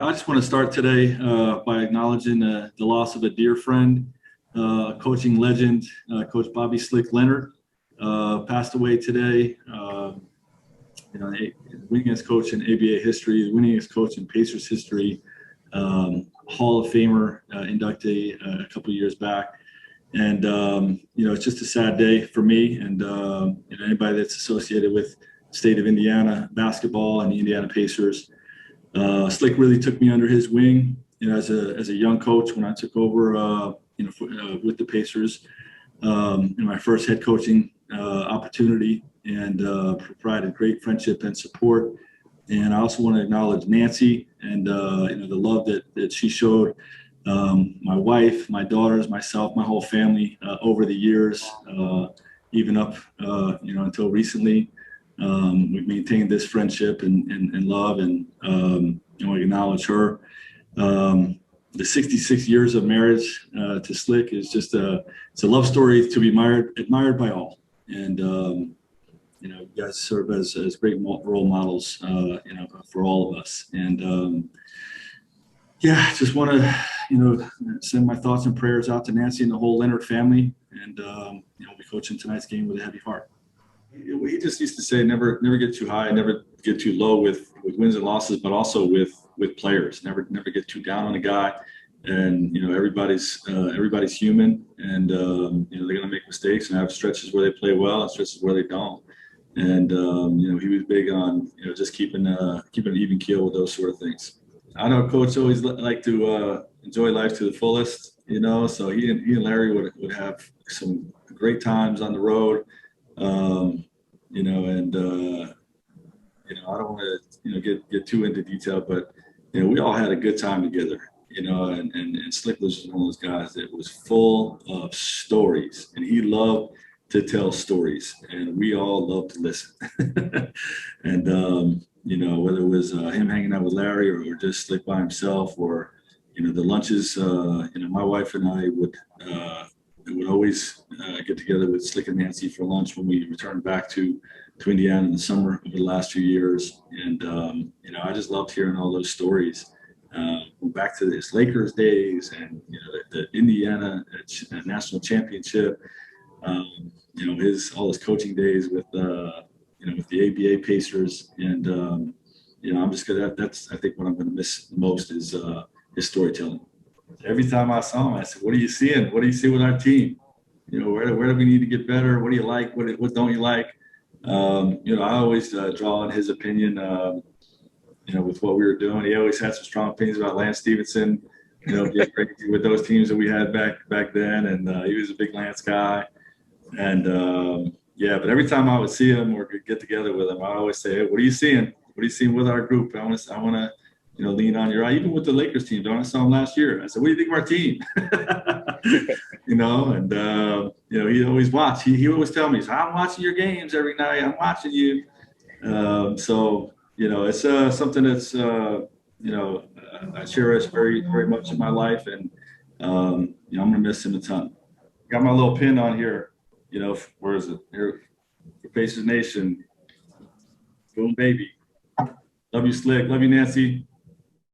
I just want to start today by acknowledging the loss of a dear friend, coaching legend, Coach Bobby Slick Leonard, passed away today. Winningest coach in ABA history, the winningest coach in Pacers history, Hall of Famer inductee a couple of years back. And, it's just a sad day for me and anybody that's associated with the state of Indiana basketball and the Indiana Pacers. Slick really took me under his wing, as a young coach when I took over, with the Pacers in my first head coaching opportunity, and provided great friendship and support. And I also want to acknowledge Nancy and the love that she showed my wife, my daughters, myself, my whole family over the years, even up until recently. We've maintained this friendship and love, and I acknowledge her. The 66 years of marriage to Slick is just it's a love story to be admired by all. And you guys serve as great role models, for all of us. And just want to send my thoughts and prayers out to Nancy and the whole Leonard family. And we'll be coaching tonight's game with a heavy heart. He just used to say, never get too high, never get too low with wins and losses, but also with players. Never get too down on a guy. And everybody's human, and they're gonna make mistakes and have stretches where they play well and stretches where they don't. And he was big on just keeping an even keel with those sort of things. I know Coach always liked to enjoy life to the fullest. So he and Larry would have some great times on the road. I don't want to get too into detail, but we all had a good time together. And Slick was one of those guys that was full of stories, and he loved to tell stories, and we all loved to listen. And whether it was him hanging out with Larry or just Slick by himself, or the lunches, my wife and I would always get together with Slick and Nancy for lunch when we returned back to Indiana in the summer over the last few years. And I just loved hearing all those stories. Back to his Lakers days and the Indiana national championship. All his coaching days with the ABA Pacers. And I'm just gonna. That's I think what I'm gonna miss the most is his storytelling. Every time I saw him, I said, "What are you seeing? What do you see with our team? Where do we need to get better? What do you like? What don't you like?" I always draw on his opinion. With what we were doing, he always had some strong opinions about Lance Stevenson. Being crazy with those teams that we had back then, and he was a big Lance guy. And but every time I would see him or get together with him, I always say, "Hey, what are you seeing? What are you seeing with our group? I want to lean on your eye." Even with the Lakers team, I saw him last year. I said, "What do you think of our team?" He always watch. He always tell me, "I'm watching your games every night. I'm watching you." It's something that's I cherish very, very much in my life, and I'm gonna miss him a ton. Got my little pin on here. Where is it? Here, for Pacers Nation. Boom, baby. Love you, Slick. Love you, Nancy.